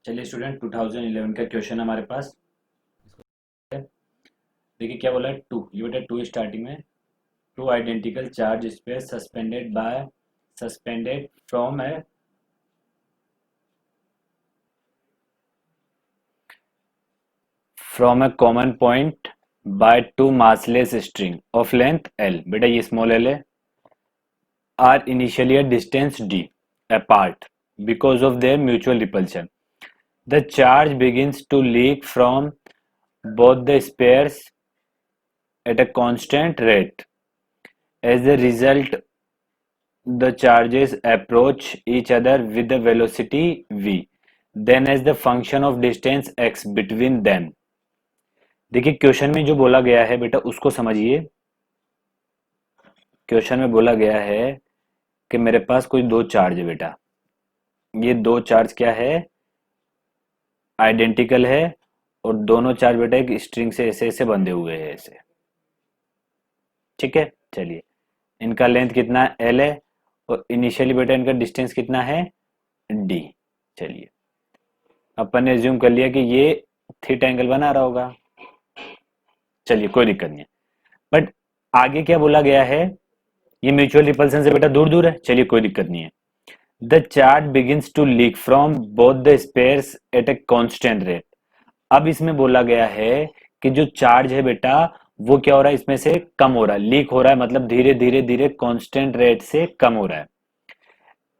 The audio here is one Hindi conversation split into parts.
चलिए स्टूडेंट 2011 का क्वेश्चन हमारे पास। देखिए क्या बोला है, टू, ये बेटा टू स्टार्टिंग में। Two identical charge space suspended from A common point by two massless string of length L, बेटा ये स्मॉल L है, are initially a distance d apart because of their mutual repulsion. The charge begins to leak from both the spheres at a constant rate. As a result, the charges approach each other with the velocity v. Then as the function of distance x between them. देखिए क्वेश्चन में जो बोला गया है बेटा उसको समझिए। क्वेश्चन में बोला गया है कि मेरे पास कोई दो चार्ज है बेटा। ये दो चार्ज क्या है, आइडेंटिकल है, और दोनों चार्ज बेटा एक स्ट्रिंग से ऐसे ऐसे बंधे हुए हैं ऐसे। ठीक है, चलिए इनका लेंथ कितना एल है और इनिशियली बेटा इनका डिस्टेंस कितना है डी। चलिए अपन ने एज्यूम कर लिया कि ये थीटा एंगल बना रहा होगा। चलिए कोई दिक्कत नहीं है, बट आगे क्या बोला गया है, ये म्यूचुअल रिपल्सन से बेटा दूर दूर है। चलिए कोई दिक्कत नहीं है। The charge begins to leak from both the spheres at a constant rate. अब इसमें बोला गया है कि जो चार्ज है बेटा वो क्या हो रहा है, इसमें से कम हो रहा है, लीक हो रहा है, मतलब धीरे धीरे धीरे कांस्टेंट रेट से कम हो रहा है।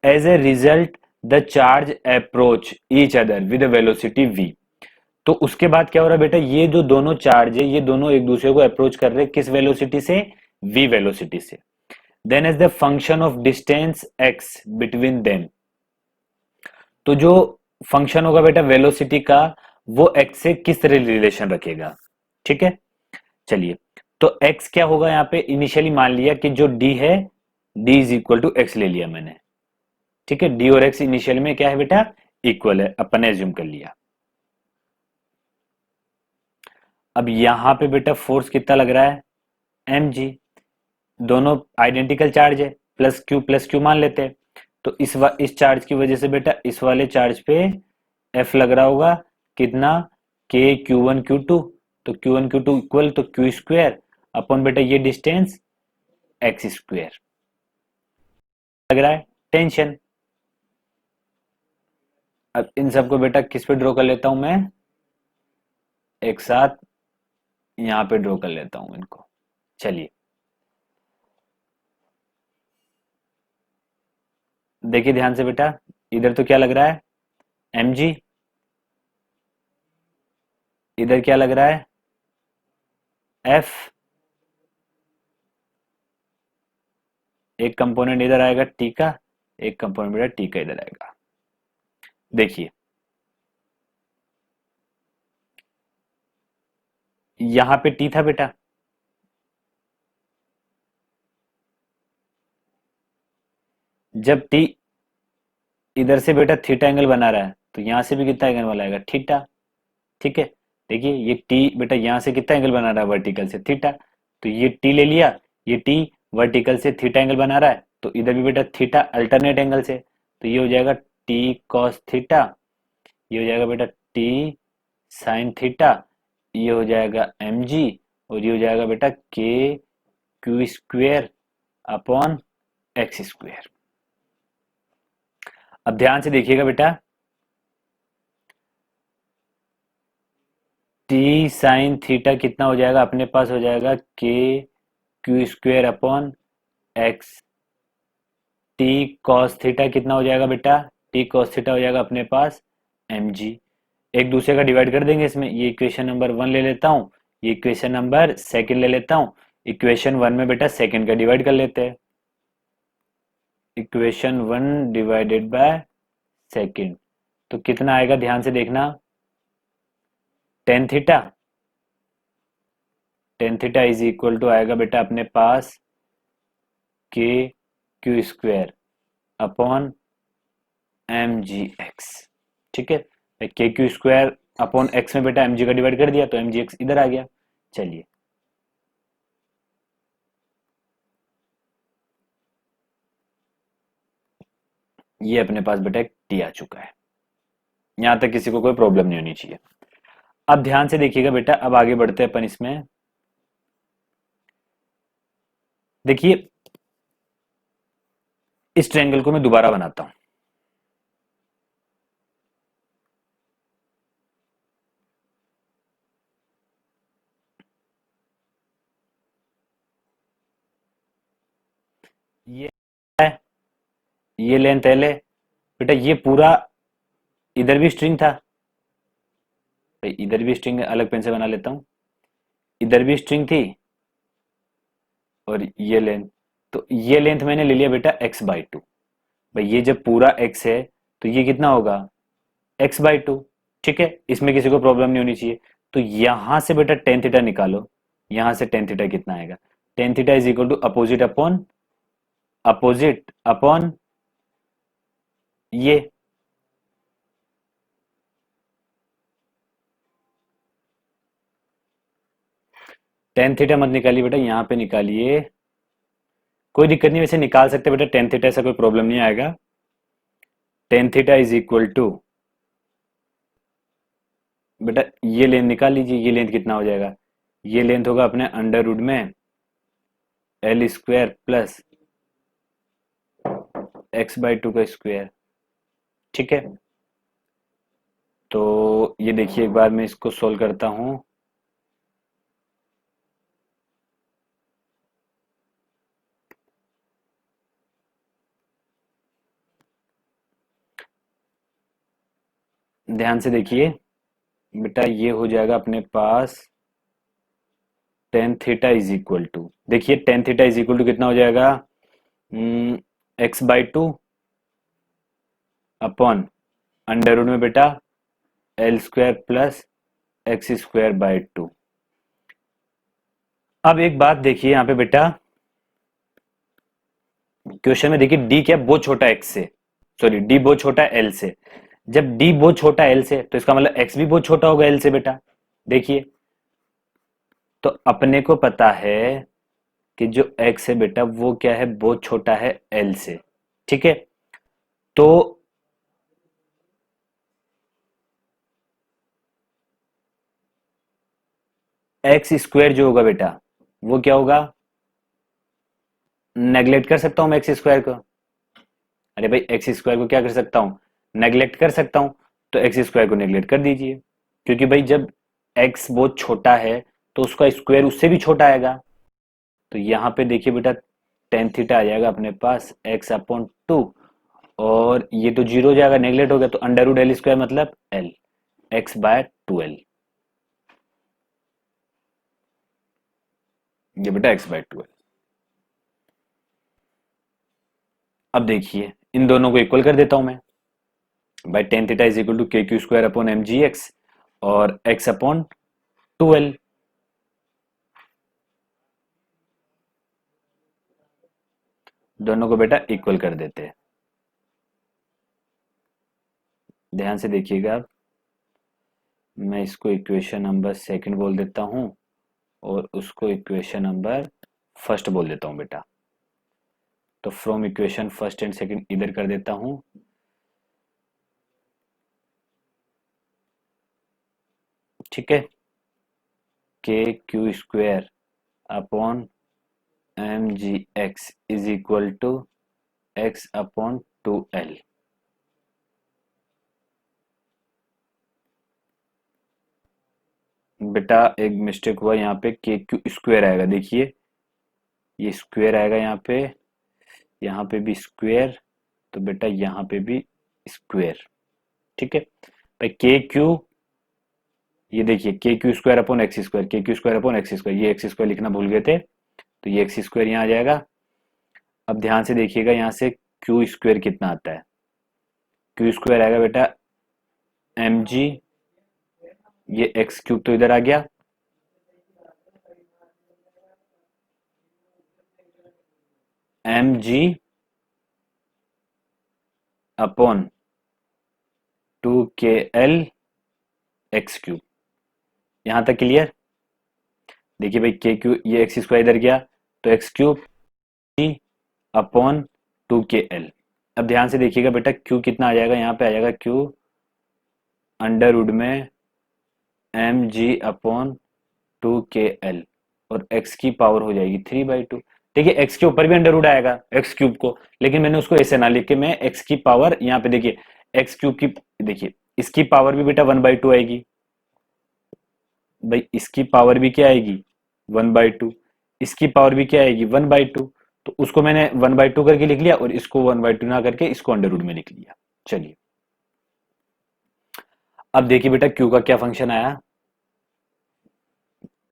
As a result the charge approach each other with velocity v। तो उसके बाद क्या हो रहा है बेटा, ये जो दोनों चार्ज है ये दोनों एक दूसरे को अप्रोच कर रहे हैं, किस वेलोसिटी से, v वेलोसिटी से। Then as the function of distance x between them. तो जो फंक्शन होगा बेटा वेलोसिटी का, वो x से किस तरह रिलेशन रखेगा। ठीक है, चलिए तो x क्या होगा, यहाँ पे इनिशियली मान लिया कि जो d है, d is equal to X ले लिया मैंने। ठीक है, d और x इनिशियल में क्या है बेटा, इक्वल है, अपन ने एज्यूम कर लिया। अब यहां पे बेटा फोर्स कितना लग रहा है, mg। दोनों आइडेंटिकल चार्ज है, प्लस क्यू मान लेते हैं। तो इस चार्ज की वजह से बेटा इस वाले चार्ज पे F लग रहा होगा कितना, k Q1 Q2। तो Q1 Q2 इक्वल तो क्यू स्क्वायर अपन बेटा ये डिस्टेंस एक्स स्क्वायर। लग रहा है टेंशन। अब इन सबको बेटा किस पे ड्रॉ कर लेता हूं मैं, एक साथ यहां पे ड्रॉ कर लेता हूं इनको। चलिए देखिए ध्यान से बेटा, इधर तो क्या लग रहा है mg, इधर क्या लग रहा है F। एक कंपोनेंट इधर आएगा t का, एक कंपोनेंट बेटा t का इधर आएगा। देखिए यहां पे t था बेटा, जब t इधर से बेटा थीटा एंगल बना रहा है तो यहां से भी कितना एंगल बनाएगा, थीटा। ठीक है, देखिए ये t बेटा यहां से कितना एंगल बना रहा है, वर्टिकल से थीटा। तो ये t ले लिया, ये t वर्टिकल से थीटा एंगल बना रहा है, तो इधर भी बेटा थीटा अल्टरनेट एंगल से। तो ये हो जाएगा t cos थीटा, ये हो जाएगा बेटा t sin थीटा, ये हो जाएगा mg, और ये हो जाएगा बेटा k Q square upon x square. अब ध्यान से देखिएगा बेटा, टी साइन थीटा कितना हो जाएगा, अपने पास हो जाएगा के Q square upon x. T cos theta कितना हो जाएगा बेटा, टी कॉस थीटा हो जाएगा अपने पास एम जी। एक दूसरे का डिवाइड कर देंगे इसमें, ये इक्वेशन नंबर 1 ले लेता हूँ, ये इक्वेशन नंबर 2 ले लेता हूँ। इक्वेशन 1 में बेटा सेकंड का डिवाइड कर लेते हैं, इक्वेशन 1 डिवाइडेड बाय सेकंड। तो कितना आएगा ध्यान से देखना, tan theta. Tan theta is equal to आएगा बेटा अपने पास के Q square upon M G X. ठीक है, के क्यू स्क्वायर अपॉन एक्स में बेटा एम जी का डिवाइड कर दिया तो एम जी एक्स इधर आ गया। चलिए ये अपने पास बेटा एक टी आ चुका है, यहां तक किसी को कोई प्रॉब्लम नहीं होनी चाहिए। अब ध्यान से देखिएगा बेटा, अब आगे बढ़ते हैं अपन इसमें। देखिए इस ट्रायंगल को मैं दोबारा बनाता हूं। ये है, ये लेंथ एल है बेटा। ये पूरा इधर भी स्ट्रिंग था भाई, इधर भी स्ट्रिंग, अलग पेन से बना लेता हूं। इधर भी स्ट्रिंग थी और ये लेंथ, तो ये लेंथ मैंने ले लिया बेटा x/2। भाई ये जब पूरा x है तो ये कितना होगा, x/2। ठीक है, इसमें किसी को प्रॉब्लम नहीं होनी चाहिए। तो यहां से बेटा टेन थीटा निकालो। यहां से टेन थीटा कितना आएगा, tan theta is equal to opposite upon opposite upon ये। टेन थीटा मत निकालिए बेटा, यहां पे निकालिए, कोई दिक्कत नहीं, वैसे निकाल सकते बेटा टेन थीटा, ऐसा कोई प्रॉब्लम नहीं आएगा। Tan theta is equal to बेटा, ये लेंथ निकाल लीजिए, ये लेंथ कितना हो जाएगा, ये लेंथ होगा अपने अंडर रूट में एल स्क्वायर प्लस x/2 का स्क्वायर। ठीक है, तो ये देखिए एक बार मैं इसको सोल्व करता हूं। ध्यान से देखिए बेटा, ये हो जाएगा अपने पास ten theta is equal to, देखिए ten theta is equal to कितना हो जाएगा, x/2 अपॉन अंडर रूट में बेटा एल स्क्वायर प्लस x²/2। अब एक बात देखिए यहाँ पे बेटा, क्वेश्चन में देखिए डी क्या बहुत छोटा x से, सॉरी डी बहुत छोटा एल से। जब डी बहुत छोटा एल से तो इसका मतलब x भी बहुत छोटा होगा एल से बेटा। देखिए, तो अपने को पता है कि जो x है बेटा वो क्या है, बहुत छोटा है एल से। ठीक है, तो x² जो होगा बेटा वो क्या होगा, नेग्लेक्ट कर सकता हूं मैं x² को। अरे भाई x² को क्या कर सकता हूं, नेग्लेक्ट कर सकता हूं। तो x² को नेग्लेक्ट कर दीजिए, क्योंकि भाई जब x बहुत छोटा है तो उसका स्क्वायर उससे भी छोटा आएगा। तो यहाँ पे देखिए बेटा टेन थीटा आ जाएगा अपने पास x/2, और ये तो जीरो हो जाएगा, नेग्लेक्ट हो गया, तो अंडर रूट एल स्क्वायर मतलब एल, x/2l। ये बेटा x/2l। अब देखिए इन दोनों को इक्वल कर देता हूं मैं, by tan theta is equal to KQ² upon mgx और x/2l। दोनों को बेटा इक्वल कर देते हैं। ध्यान से देखिएगा, मैं इसको इक्वेशन नंबर सेकंड बोल देता हूं और उसको इक्वेशन नंबर फर्स्ट बोल देता हूं बेटा। तो from equation first and second इधर कर देता हूं। ठीक है, KQ² upon mgx is equal to x/2l। बेटा एक मिस्टेक हुआ यहाँ पे, KQ² आएगा, देखिए ये स्क्वायर आएगा यहाँ पे भी स्क्वायर, तो बेटा यहाँ पे भी स्क्वायर। ठीक है भाई, ये देखिए KQ² upon x², KQ² upon x², ये x² लिखना भूल गए थे, तो ये x² यहाँ आ जाएगा। अब ध्यान से देखिएगा यहाँ से Q² कितना आता है, Q² आएगा बेटा mg, ये x³ तो इधर आ गया, mg अपॉन 2kl x³। यहां तक क्लियर। देखिए भाई KQ, ये x² इधर गया तो x³ अपॉन 2kl। अब ध्यान से देखिएगा बेटा Q कितना आ जाएगा, यहाँ पे आ जाएगा Q अंडर रूट में एम जी अपॉन 2 KL, और x की पावर हो जाएगी 3/2। देखिए x के ऊपर भी अंडर रूट आएगा x क्यूब को, लेकिन मैंने उसको ऐसे ना लिख के मैं x की पावर यहाँ पे देखिए x क्यूब की, देखिए इसकी पावर भी बेटा 1/2 आएगी भाई, इसकी पावर भी क्या आएगी 1/2, इसकी पावर भी क्या आएगी 1/2। तो उसको मैंने 1/2 करके लिख लिया और इसको 1/2 ना करके इसको अंडर रूट में लिख लिया। चलिए अब देखिए बेटा q का क्या फंक्शन आया।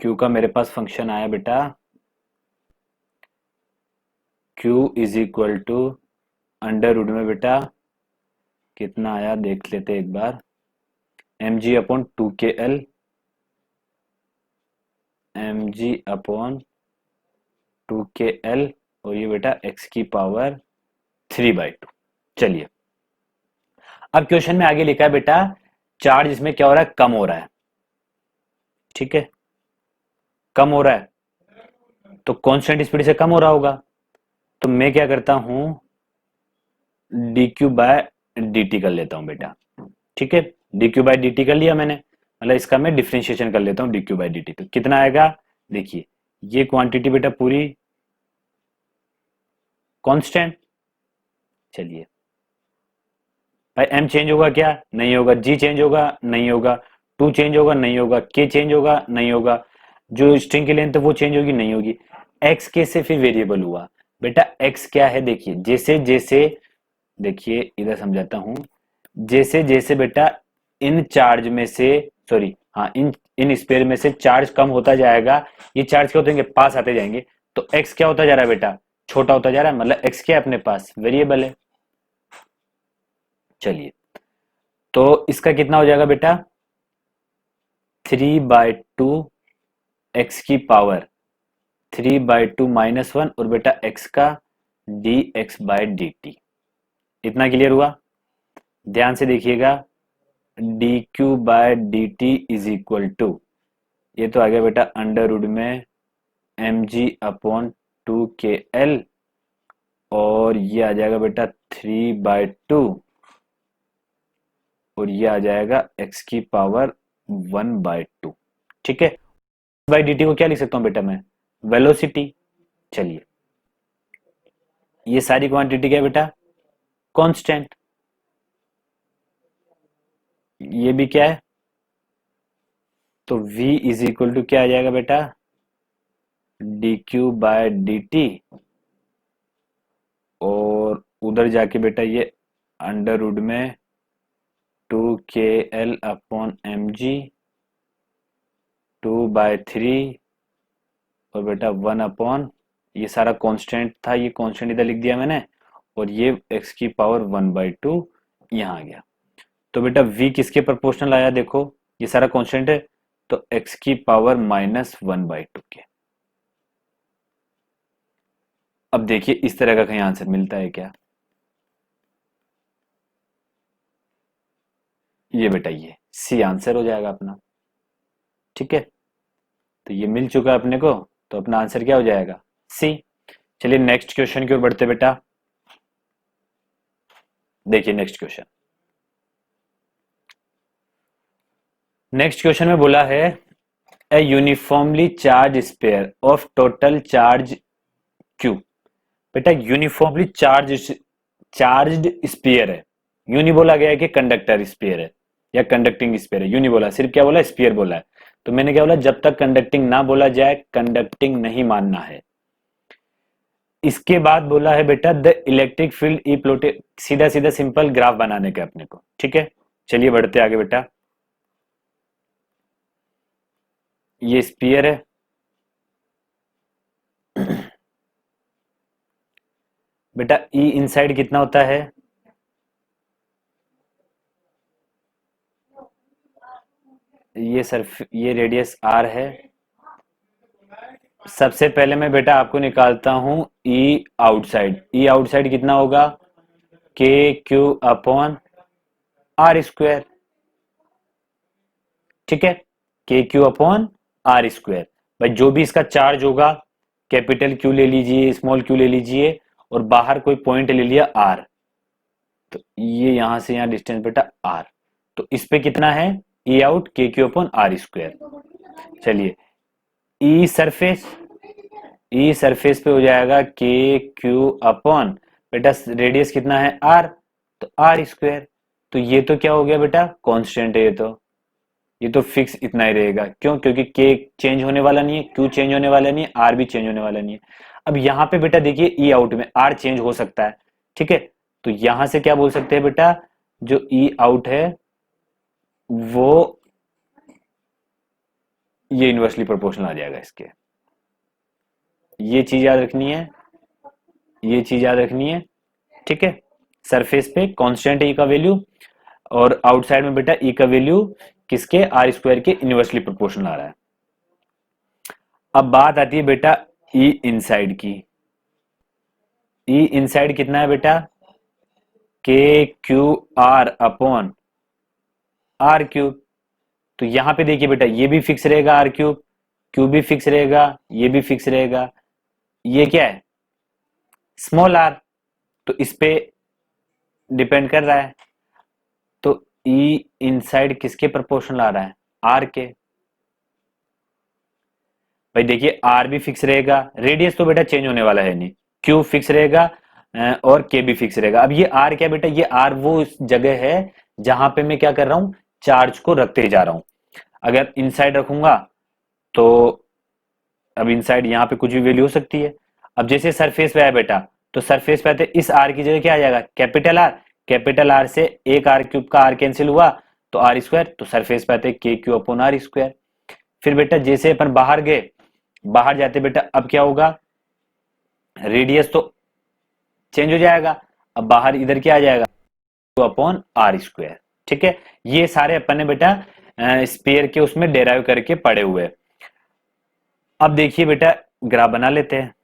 q का मेरे पास फंक्शन आया बेटा q is equal to under root में बेटा कितना आया देख लेते एक बार, mg upon 2KL, mg upon 2KL, और ये बेटा x की पावर 3/2। चलिए अब क्वेश्चन में आगे लिखा है बेटा चार्ज इसमें क्या हो रहा है, कम हो रहा है। ठीक है, कम हो रहा है तो कांस्टेंट स्पीड से कम हो रहा होगा, तो मैं क्या करता हूं dq बाय dt कर लेता हूं बेटा। ठीक है, dq बाय dt कर लिया मैंने, मतलब इसका मैं डिफ्रेंशिएशन कर लेता हूं dq बाय dt। तो कितना आएगा, देखिए ये क्वांटिटी बेटा पूरी कांस्टेंट। चलिए भाई m चेंज होगा क्या, नहीं होगा, g चेंज होगा नहीं होगा, 2 चेंज होगा नहीं होगा, k चेंज होगा नहीं होगा, जो स्ट्रिंग की लेंथ है वो चेंज होगी नहीं होगी, x कैसे फिर वेरिएबल हुआ बेटा, x क्या है देखिए, जैसे जैसे देखिए इधर समझाता हूं, जैसे जैसे बेटा इन चार्ज में से, सॉरी हाँ, इन इन स्पेयर में से चार्ज कम होता जाएगा, ये चार्ज क्या होते जाएंगे पास आते जाएंगे, तो x क्या होता जा रहा है बेटा, छोटा होता जा रहा है, मतलब x क्या है अपने पास वेरिएबल है। चलिए तो इसका कितना हो जाएगा बेटा 3/2 x की पावर 3/2 -1 और बेटा x का dx बाय dt। इतना क्लियर हुआ, ध्यान से देखिएगा, dq by dt is equal to, ये तो आ गया बेटा अंडर रूट में mg अपॉन 2KL, और ये आ जाएगा बेटा 3/2, और ये आ जाएगा x की पावर 1/2। ठीक है, बाई dt को क्या लिख सकता हूं बेटा मैं, वेलोसिटी। चलिए ये सारी क्वांटिटी क्या है बेटा, कांस्टेंट, ये भी क्या है, तो v इज इक्वल टू क्या आ जाएगा बेटा dq बाय dt, और उधर जाके बेटा ये अंडर रूट में 2KL अपॉन mg 2/3, और बेटा 1 अपॉन, ये सारा कांस्टेंट था, ये कांस्टेंट इधर लिख दिया मैंने, और ये x की पावर 1/2 यहाँ आ गया। तो बेटा v किसके प्रोपोर्शनल आया, देखो ये सारा कांस्टेंट है, तो x की पावर -1/2 के। अब देखिए इस तरह का कहीं आंसर मिलता है क्या, ये बेटा ये सी आंसर हो जाएगा अपना। ठीक है, तो ये मिल चुका है अपने को, तो अपना आंसर क्या हो जाएगा सी। चलिए नेक्स्ट क्वेश्चन की ओर बढ़ते बेटा, देखिए नेक्स्ट क्वेश्चन, नेक्स्ट क्वेश्चन में बोला है ए uniformly charge sphere of total charge Q. बेटा यूनिफॉर्मली चार्ज्ड स्पेयर है, यूं नहीं बोला गया है कि कंडक्टर स्पेयर है या कंडक्टिंग स्पेयर है, यूं नहीं बोला, सिर्फ क्या बोला स्पेयर बोला है। तो मैंने क्या बोला, जब तक कंडक्टिंग ना बोला जाए कंडक्टिंग नहीं मानना है। इसके बाद बोला है बेटा the electric field E plotted, सीधा सीधा सिंपल ग्राफ बनाने का अपने को। ठीक है, चलिए बढ़ते आगे बेटा, ये स्पीयर है, बेटा ई इनसाइड कितना होता है, ये सर्फ, ये रेडियस आर है। सबसे पहले मैं बेटा आपको निकालता हूं ई आउटसाइड, ई आउटसाइड कितना होगा के क्यू अपॉन आर स्क्वायर। ठीक है, के क्यू अपॉन आर स्क्वायर, भाई जो भी इसका चार्ज होगा कैपिटल क्यू ले लीजिए स्मॉल क्यू ले लीजिए, और बाहर कोई पॉइंट ले लिया आर, तो ये यहां से यहां डिस्टेंस बेटा आर, तो इस पे कितना है, ई आउट के क्यू अपॉन आर स्क्वायर। चलिए ई सरफेस, ई सरफेस पे हो जाएगा के क्यू अपॉन, बेटा रेडियस कितना है आर, तो आर स्क्वायर। तो ये तो क्या हो गया बेटा, कांस्टेंट है ये तो फिक्स इतना ही रहेगा। क्यों, क्योंकि के चेंज होने वाला नहीं है, क्यू चेंज होने वाला नहीं है, आर भी चेंज होने वाला नहीं है। अब यहाँ पे बेटा देखिए ई आउट में आर चेंज हो सकता है, ठीक है। तो यहां से क्या बोल सकते हैं बेटा, जो ई आउट है वो ये इनवर्सली प्रोपोर्शनल आ जाएगा इसके। ये चीज याद रखनी है, ये चीज याद रखनी है, ठीक है। सरफेस पे कांस्टेंट है ई का वैल्यू, और आउटसाइड में बेटा ई का वैल्यू किसके, आर स्क्वायर के इनवर्सली प्रोपोर्शनल आ रहा है। अब बात आती है बेटा ई इनसाइड की। ई इनसाइड कितना है बेटा, K Q R upon R cube. तो यहां पे देखिए बेटा ये भी फिक्स रहेगा आर क्यूब, क्यू भी फिक्स रहेगा, ये भी फिक्स रहेगा, ये क्या है स्मॉल आर, तो इस पे डिपेंड कर रहा है। तो ई इनसाइड किसके प्रोपोर्शनल आ रहा है, आर के। भाई देखिए आर भी फिक्स रहेगा, रेडियस तो बेटा चेंज होने वाला है नहीं, क्यू फिक्स रहेगा और के भी फिक्स रहेगा। अब ये आर क्या बेटा, ये आर वो जगह है जहां पे मैं क्या कर रहा हूं, चार्ज को रखते जा रहा हूं। अगर इनसाइड रखूंगा तो अब इनसाइड यहाँ पे कुछ भी वैल्यू हो सकती है। अब जैसे सरफेस पे है बेटा, तो सरफेस पे आते इस आर की जगह क्या आ जाएगा, कैपिटल आर। कैपिटल आर से एक आर क्यूब का आर कैंसिल हुआ तो आर स्क्वायर, तो सरफेस पे आते के क्यू अपॉन आर स्क्वायर। फिर बेटा जैसे अपन बाहर गए, बाहर जाते बेटा अब क्या होगा, रेडियस तो चेंज हो जाएगा, अब बाहर इधर क्या आ जाएगा, क्यू अपॉन आर स्क्वायर, ठीक है। ये सारे अपन ने बेटा स्पेयर के उसमें डेराइव करके पढ़े हुए। अब देखिए बेटा ग्राफ बना लेते हैं।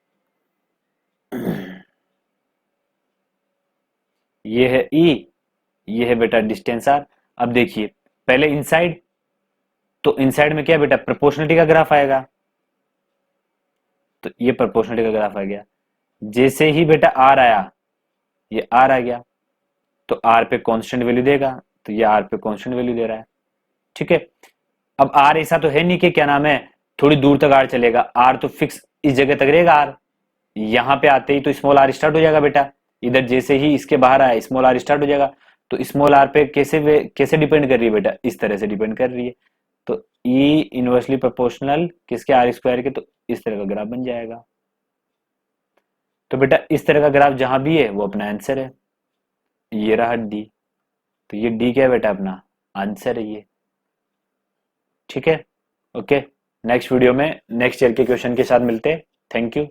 ये है ई, ये है बेटा डिस्टेंस आर। अब देखिए पहले इनसाइड, तो इनसाइड में क्या बेटा प्रोपोर्शनलिटी का ग्राफ आएगा, तो ये प्रोपोर्शनलिटी का ग्राफ आ गया। जैसे ही बेटा आर आया, ये आर आ गया, तो आर पे कांस्टेंट वैल्यू देगा, तो ये आर पे कांस्टेंट वैल्यू दे रहा है, ठीक है। अब आर ऐसा तो है नहीं कि क्या नाम है थोड़ी दूर तक आर चलेगा, आर तो फिक्स इस जगह तक रहेगा आर। यहां पे आते ही तो स्मॉल आर स्टार्ट हो जाएगा बेटा, इधर जैसे ही इसके बाहर आया स्मॉल आर स्टार्ट हो जाएगा। तो स्मॉल आर पे कैसे डिपेंड कर रही है बेटा, इस तरह से डिपेंड कर रही है। तो ई इनवर्सली प्रोपोर्शनल किसके, आर स्क्वायर के, तो इस तरह का ग्राफ बन जाएगा। तो बेटा इस तरह का ग्राफ जहां भी है वो अपना आंसर है, ये रहा डी। तो ये डी क्या है बेटा, अपना आंसर है ये, ठीक है। ओके, नेक्स्ट वीडियो में नेक्स्ट ईयर के क्वेश्चन के साथ मिलते हैं। Thank you.